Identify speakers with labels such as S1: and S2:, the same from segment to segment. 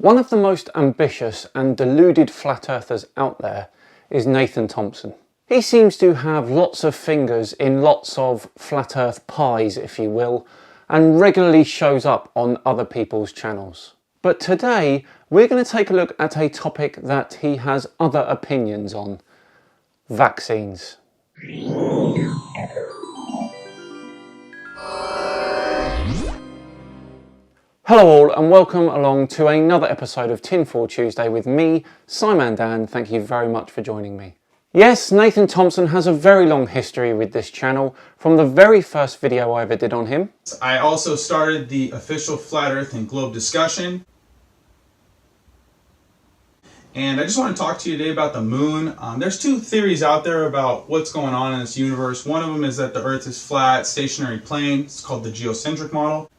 S1: One of the most ambitious and deluded flat earthers out there is Nathan Thompson. He seems to have lots of fingers in lots of flat earth pies, if you will, and regularly shows up on other people's channels. But today we're going to take a look at a topic that he has other opinions on: vaccines. Hello all and welcome along to another episode of Tinfoil Tuesday with me, Simon Dan. Thank you very much for joining me. Yes, Nathan Thompson has a very long history with this channel, from the very first video I ever did on him.
S2: I also started the official Flat Earth and Globe discussion. And I just want to talk to you today about the moon. There's two theories out there about what's going on in this universe. One of them is that the Earth is flat, stationary plane. It's called the geocentric model,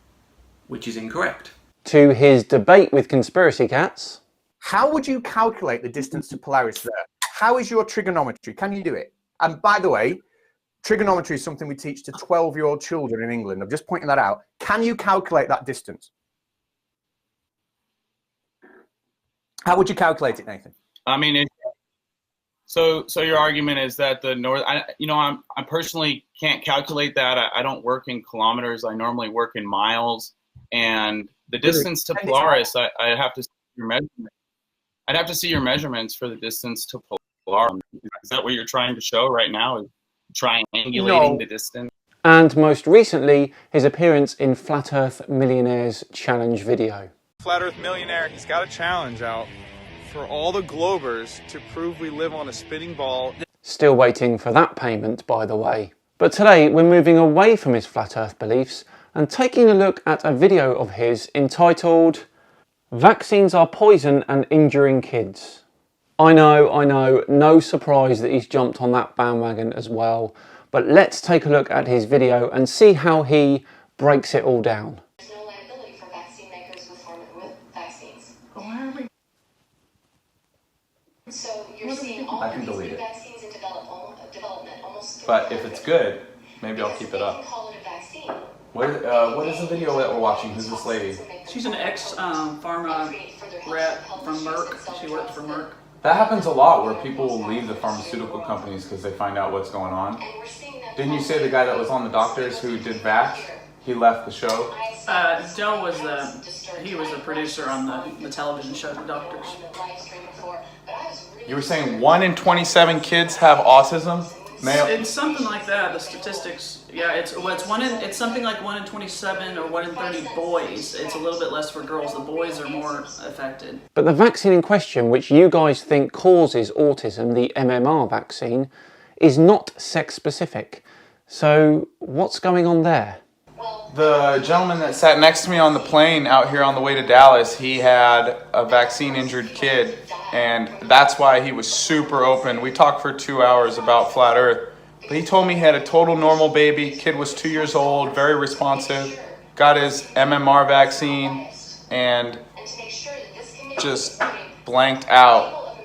S2: which is incorrect.
S1: To his debate with conspiracy cats.
S3: How would you calculate the distance to Polaris there? How is your trigonometry? Can you do it? And by the way, trigonometry is something we teach to 12-year-old children in England. I'm just pointing that out. Can you calculate that distance? How would you calculate it, Nathan?
S4: I mean, so your argument is that the north, I personally can't calculate that. I don't work in kilometers. I normally work in miles. And the distance to Polaris, I have to see your measurement. I'd have to see your measurements for the distance to Polaris. Is that what you're trying to show right now? Is triangulating the distance?
S1: And most recently, his appearance in Flat Earth Millionaires Challenge video.
S5: Flat Earth Millionaire, he's got a challenge out for all the Globers to prove we live on a spinning ball.
S1: Still waiting for that payment, by the way. But today we're moving away from his Flat Earth beliefs and taking a look at a video of his entitled "Vaccines Are Poison and Injuring Kids." I know, no surprise that he's jumped on that bandwagon as well, but let's take a look at his video and see how he breaks it all down.
S6: There's no liability for vaccine makers with vaccines. So you're seeing all of these new vaccines in development almost.
S7: But if it's good, maybe I'll keep it up.
S6: Call it a vaccine.
S7: What is the video that we're watching? Who's this lady?
S8: She's an ex-pharma rep from Merck. She works for Merck.
S7: That happens a lot where people will leave the pharmaceutical companies because they find out what's going on. Didn't you say the guy that was on the doctors who did Vax, he left the show?
S8: Joe was he was a producer on the television show The Doctors.
S7: You were saying 1 in 27 kids have autism?
S8: It's something like that. The statistics, yeah, it's something like 1 in 27 or 1 in 30 boys. It's a little bit less for girls. The boys are more affected.
S1: But the vaccine in question, which you guys think causes autism, the MMR vaccine, is not sex specific. So what's going on there?
S7: The gentleman that sat next to me on the plane out here on the way to Dallas, he had a vaccine injured kid, and that's why he was super open. We talked for 2 hours about Flat Earth, but he told me he had a total normal baby. Kid was 2 years old, very responsive, got his MMR vaccine, and just blanked out.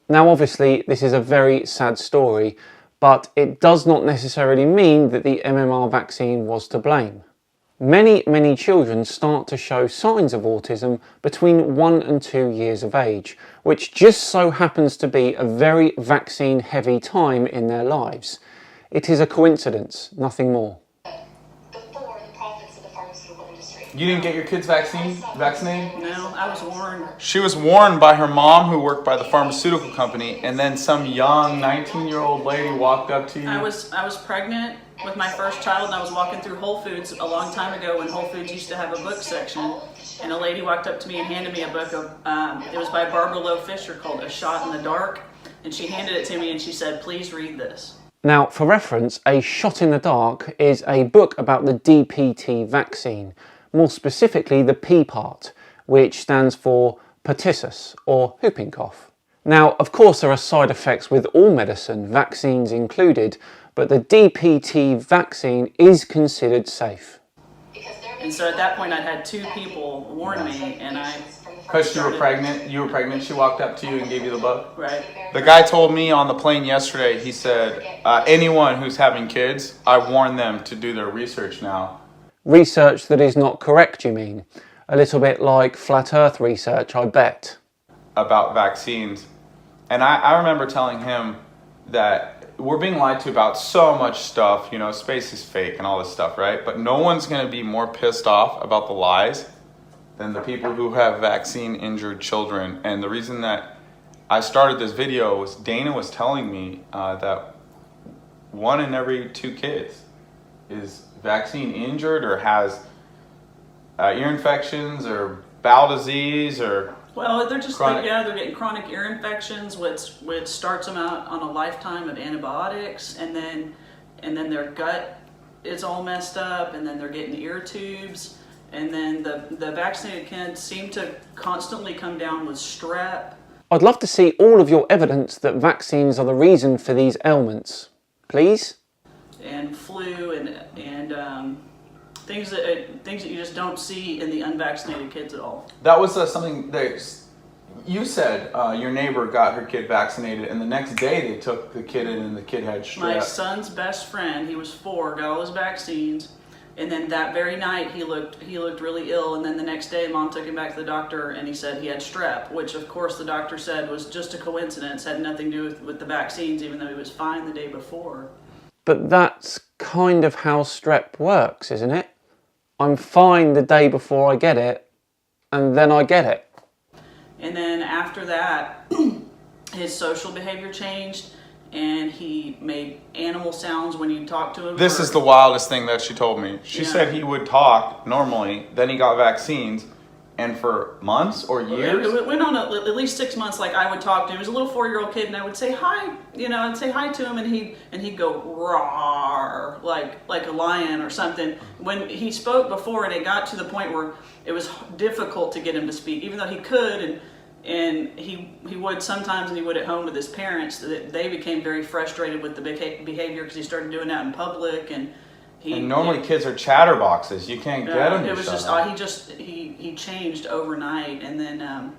S1: Now obviously this is a very sad story, but it does not necessarily mean that the MMR vaccine was to blame. Many children start to show signs of autism between 1 and 2 years of age, which just so happens to be a very vaccine-heavy time in their lives. It is a coincidence, nothing more.
S6: Before the profits of the pharmaceutical industry.
S7: You didn't get your kids vaccinated?
S8: No, I was warned.
S7: She was warned by her mom, who worked by the pharmaceutical company, and then some young 19-year-old lady walked up to you.
S8: I was pregnant with my first child, and I was walking through Whole Foods a long time ago when Whole Foods used to have a book section, and a lady walked up to me and handed me a book of, it was by Barbara Lowe Fisher, called A Shot in the Dark, and she handed it to me and she said, "Please read this."
S1: Now, for reference, A Shot in the Dark is a book about the DPT vaccine, more specifically the P part, which stands for pertussis, or whooping cough. Now, of course, there are side effects with all medicine, vaccines included, but the DPT vaccine is considered safe.
S8: And so at that point I'd had 2 people warn me, and I...
S7: Because you were pregnant, she walked up to you and gave you the book?
S8: Right.
S7: The guy told me on the plane yesterday, he said, anyone who's having kids, I warn them to do their research now.
S1: Research that is not correct, you mean? A little bit like flat earth research, I bet.
S7: About vaccines. And I remember telling him that we're being lied to about so much stuff, you know, space is fake and all this stuff, right? But no one's going to be more pissed off about the lies than the people who have vaccine injured children. And the reason that I started this video was Dana was telling me that 1 in every 2 kids is vaccine injured or has ear infections or bowel disease or
S8: Well, they're just
S7: chronic.
S8: they're getting chronic ear infections, which starts them out on a lifetime of antibiotics, and then their gut is all messed up, and then they're getting ear tubes, and then the vaccinated kids seem to constantly come down with strep.
S1: I'd love to see all of your evidence that vaccines are the reason for these ailments. Please?
S8: And flu and things that you just don't see in the unvaccinated kids at all.
S7: That was something that you said your neighbor got her kid vaccinated, and the next day they took the kid in and the kid had strep.
S8: My son's best friend, he was 4, got all his vaccines, and then that very night he looked really ill, and then the next day mom took him back to the doctor and he said he had strep, which of course the doctor said was just a coincidence, had nothing to do with the vaccines, even though he was fine the day before.
S1: But that's kind of how strep works, isn't it? I'm fine the day before I get it, and then I get it.
S8: And then after that, his social behavior changed, and he made animal sounds when you talked to him.
S7: This is the wildest thing that she told me. She said he would talk normally, then he got vaccines, and for months or years?
S8: It went on at least 6 months. Like I would talk to him. He was a little 4-year-old kid, and I would say hi. You know, I'd say hi to him, and he'd go roar like a lion or something. When he spoke before, and it got to the point where it was difficult to get him to speak, even though he could, and he would sometimes, and he would at home with his parents. That they became very frustrated with the behavior because he started doing that in public, and
S7: normally kids are chatterboxes. You can't get them.
S8: It was he changed overnight, and then.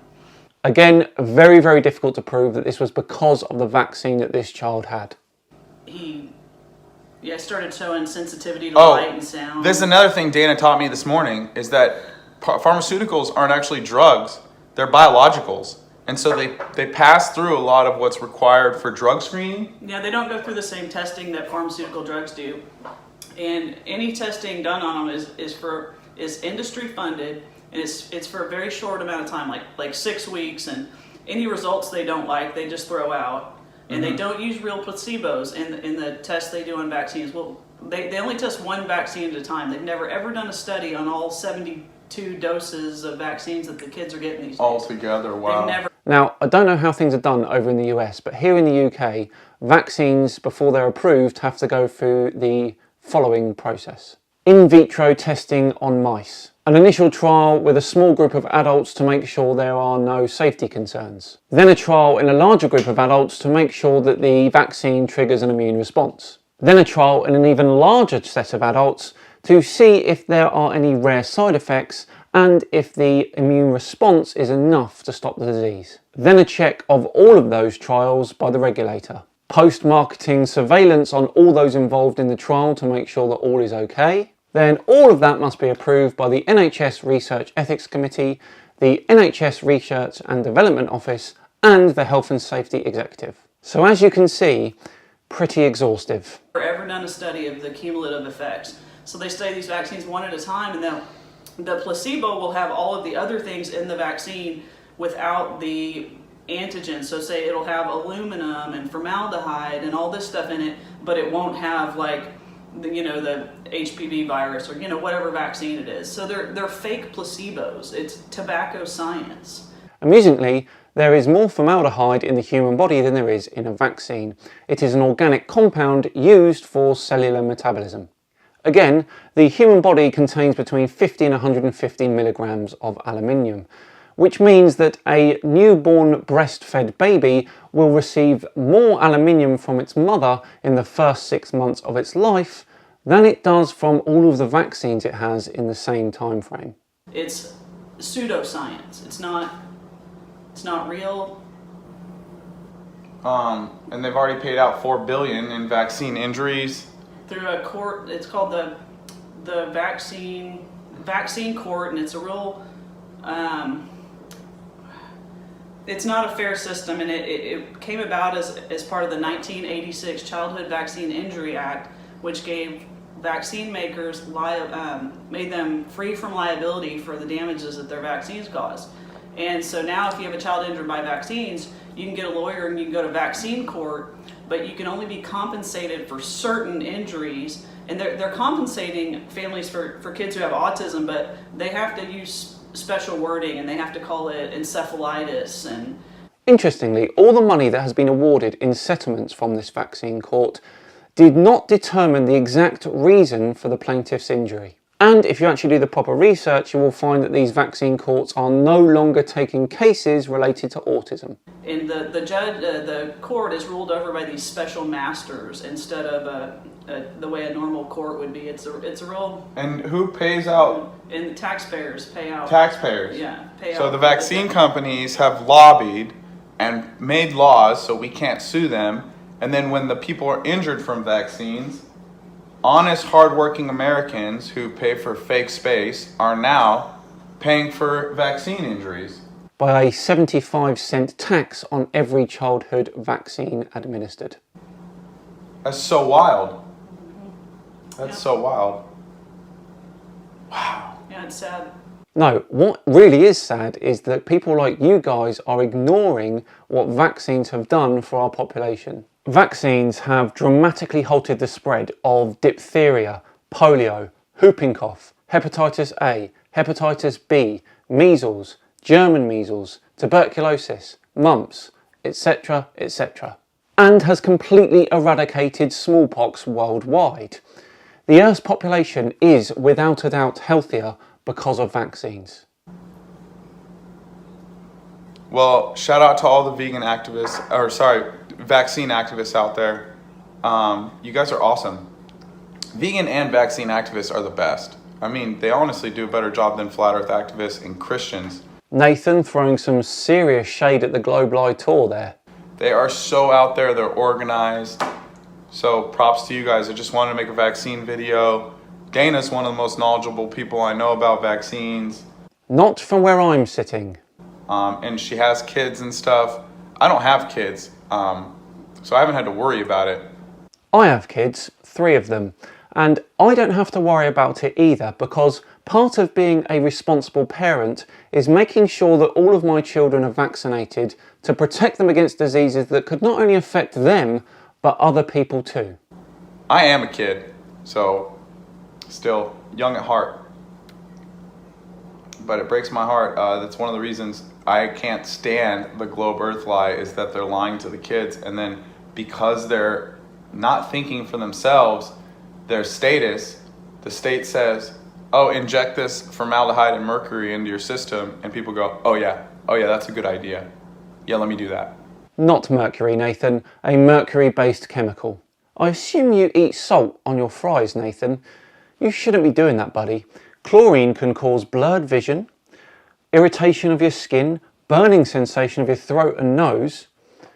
S1: Again, very, very difficult to prove that this was because of the vaccine that this child had.
S8: He started showing sensitivity to light and sound.
S7: There's another thing Dana taught me this morning is that pharmaceuticals aren't actually drugs. They're biologicals. And so they pass through a lot of what's required for drug screening.
S8: Yeah, they don't go through the same testing that pharmaceutical drugs do. And any testing done on them is industry funded, and it's for a very short amount of time, like 6 weeks, and any results they don't like, they just throw out. And they don't use real placebos in the tests they do on vaccines. Well, they only test one vaccine at a time. They've never ever done a study on all 72 doses of vaccines that the kids are getting these days.
S7: Altogether, wow.
S1: Now, I don't know how things are done over in the US, but here in the UK, vaccines, before they're approved, have to go through the following process. In vitro testing on mice. An initial trial with a small group of adults to make sure there are no safety concerns. Then a trial in a larger group of adults to make sure that the vaccine triggers an immune response. Then a trial in an even larger set of adults to see if there are any rare side effects and if the immune response is enough to stop the disease. Then a check of all of those trials by the regulator. Post-marketing surveillance on all those involved in the trial to make sure that all is okay. Then all of that must be approved by the NHS Research Ethics Committee, the NHS Research and Development Office, and the Health and Safety Executive. So as you can see, pretty exhaustive.
S8: Never ever done a study of the cumulative effects. So they study these vaccines one at a time, and the placebo will have all of the other things in the vaccine without the antigens. So say it'll have aluminum and formaldehyde and all this stuff in it, but it won't have the HPV virus or whatever vaccine it is. So they're fake placebos. It's tobacco science.
S1: Amusingly, there is more formaldehyde in the human body than there is in a vaccine. It is an organic compound used for cellular metabolism. Again, the human body contains between 50 and 150 milligrams of aluminium, which means that a newborn breastfed baby will receive more aluminium from its mother in the first 6 months of its life than it does from all of the vaccines it has in the same time frame.
S8: It's pseudoscience. It's not real.
S7: And they've already paid out $4 billion in vaccine injuries.
S8: Through a court, it's called the vaccine court, and it's a real it's not a fair system, and it came about as part of the 1986 Childhood Vaccine Injury Act, which gave vaccine makers made them free from liability for the damages that their vaccines cause. And so now if you have a child injured by vaccines, you can get a lawyer and you can go to vaccine court, but you can only be compensated for certain injuries. And they're compensating families for kids who have autism, but they have to use special wording and they have to call it encephalitis. And
S1: interestingly, all the money that has been awarded in settlements from this vaccine court did not determine the exact reason for the plaintiff's injury. And if you actually do the proper research, you will find that these vaccine courts are no longer taking cases related to autism.
S8: And the court is ruled over by these special masters instead of the way a normal court would be. It's a real.
S7: And who pays out?
S8: And the taxpayers pay out.
S7: Taxpayers.
S8: Yeah, pay out.
S7: So the vaccine companies have lobbied and made laws so we can't sue them. And then when the people are injured from vaccines, honest, hardworking Americans who pay for fake space are now paying for vaccine injuries.
S1: By a 75-cent tax on every childhood vaccine administered.
S7: That's so wild. That's so wild. Wow.
S8: Yeah, it's sad.
S1: No, what really is sad is that people like you guys are ignoring what vaccines have done for our population. Vaccines have dramatically halted the spread of diphtheria, polio, whooping cough, hepatitis A, hepatitis B, measles, German measles, tuberculosis, mumps, etc., etc. And has completely eradicated smallpox worldwide. The Earth's population is without a doubt healthier because of vaccines.
S7: Well, shout out to all the vegan activists, vaccine activists out there. You guys are awesome. Vegan and vaccine activists are the best. I mean, they honestly do a better job than flat earth activists and Christians.
S1: Nathan throwing some serious shade at the Globe Live tour there.
S7: They are so out there, they're organized. So props to you guys. I just wanted to make a vaccine video. Dana's one of the most knowledgeable people I know about vaccines.
S1: Not from where I'm sitting.
S7: And she has kids and stuff. I don't have kids, so I haven't had to worry about it.
S1: I have kids, 3 of them, and I don't have to worry about it either, because part of being a responsible parent is making sure that all of my children are vaccinated to protect them against diseases that could not only affect them, but other people too.
S7: I am a kid, so still young at heart. But it breaks my heart. That's one of the reasons I can't stand the globe earth lie, is that they're lying to the kids, and then because they're not thinking for themselves, their status, the state says, oh, inject this formaldehyde and mercury into your system, and people go, oh yeah, that's a good idea. Yeah, let me do that.
S1: Not mercury, Nathan, a mercury-based chemical. I assume you eat salt on your fries, Nathan. You shouldn't be doing that, buddy. Chlorine can cause blurred vision, irritation of your skin, burning sensation of your throat and nose.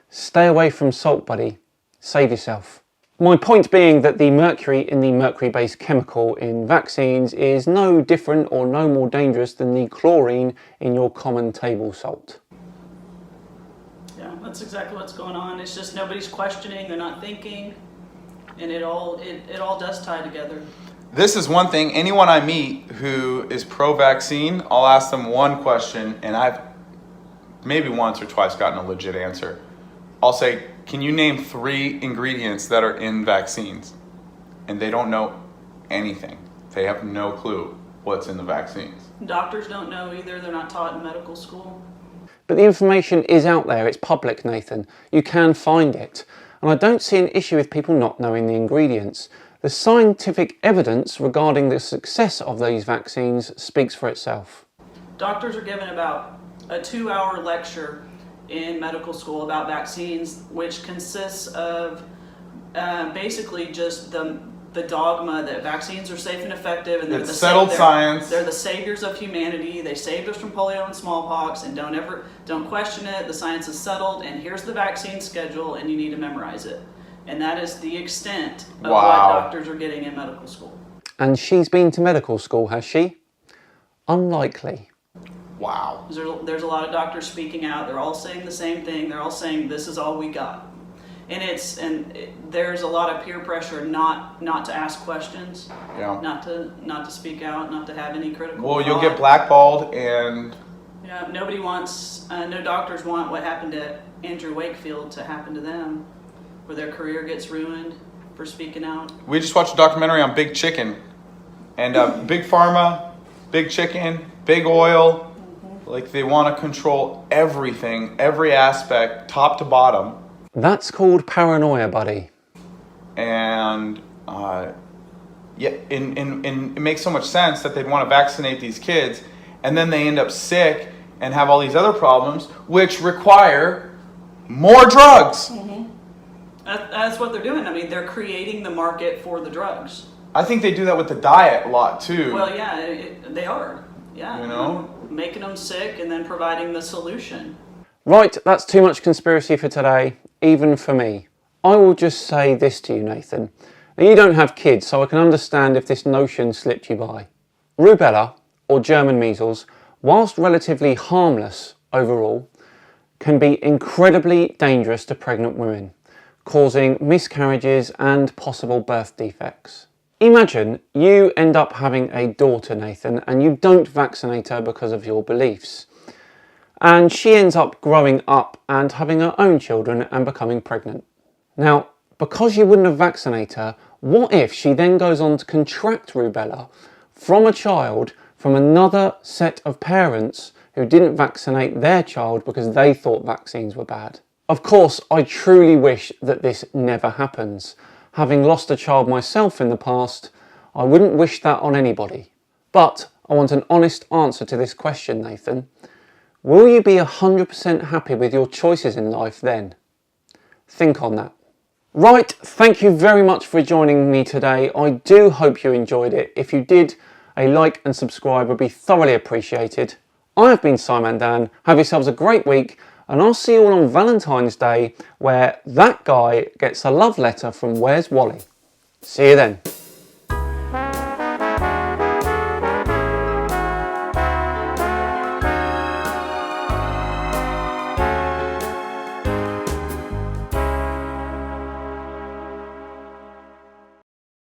S1: Stay away from salt, buddy. Save yourself. My point being that the mercury in the mercury-based chemical in vaccines is no different or no more dangerous than the chlorine in your common table salt.
S8: Yeah, that's exactly what's going on. It's just nobody's questioning, they're not thinking, and it all does tie together.
S7: This is one thing, anyone I meet who is pro-vaccine, I'll ask them one question, and I've maybe once or twice gotten a legit answer. I'll say, can you name 3 ingredients that are in vaccines? And they don't know anything. They have no clue what's in the vaccines.
S8: Doctors don't know either, they're not taught in medical school.
S1: But the information is out there, it's public, Nathan. You can find it. And I don't see an issue with people not knowing the ingredients. The scientific evidence regarding the success of these vaccines speaks for itself.
S8: Doctors are given about a 2-hour lecture in medical school about vaccines, which consists of basically just the dogma that vaccines are safe and effective, and
S7: it's settled science.
S8: They're the saviors of humanity. They saved us from polio and smallpox, and don't question it. The science is settled, and here's the vaccine schedule, and you need to memorize it. And that is the extent of what doctors are getting in medical school.
S1: And she's been to medical school, has she? Unlikely.
S7: Wow.
S8: There's a lot of doctors speaking out. They're all saying the same thing. They're all saying this is all we got. And there's a lot of peer pressure not to ask questions,
S7: Yeah.
S8: not to speak out, not to have any critical
S7: Well, you'll
S8: thought.
S7: get blackballed, and
S8: Yeah, nobody wants, no doctors want what happened to Andrew Wakefield to happen to them, where their career gets ruined for speaking out.
S7: we just watched a documentary on Big Chicken, and Big Pharma, Big Chicken, Big Oil, like they want to control everything, every aspect, top to bottom.
S1: That's called paranoia, buddy.
S7: And yeah, it makes so much sense that they'd want to vaccinate these kids, and then they end up sick and have all these other problems, which require more drugs.
S8: That's what they're doing. I mean, they're creating the market for the drugs.
S7: I think they do that with the diet a lot too.
S8: Well, yeah, they are. Yeah,
S7: You know?
S8: making them sick and then providing the solution.
S1: Right, that's too much conspiracy for today, even for me. I will just say this to you, Nathan. Now, you don't have kids, so I can understand if this notion slipped you by. Rubella, or German measles, whilst relatively harmless overall, can be incredibly dangerous to pregnant women, causing miscarriages and possible birth defects. Imagine you end up having a daughter, Nathan, and you don't vaccinate her because of your beliefs. And she ends up growing up and having her own children and becoming pregnant. Now, because you wouldn't have vaccinated her, what if she then goes on to contract rubella from a child from another set of parents who didn't vaccinate their child because they thought vaccines were bad? Of course, I truly wish that this never happens. Having lost a child myself in the past, I wouldn't wish that on anybody. But I want an honest answer to this question, Nathan. Will you be 100% happy with your choices in life then? Think on that. Right, thank you very much for joining me today. I do hope you enjoyed it. If you did, a like and subscribe would be thoroughly appreciated. I have been Simon Dan. Have yourselves a great week, and I'll see you all on Valentine's Day, where that guy gets a love letter from Where's Wally. See you then.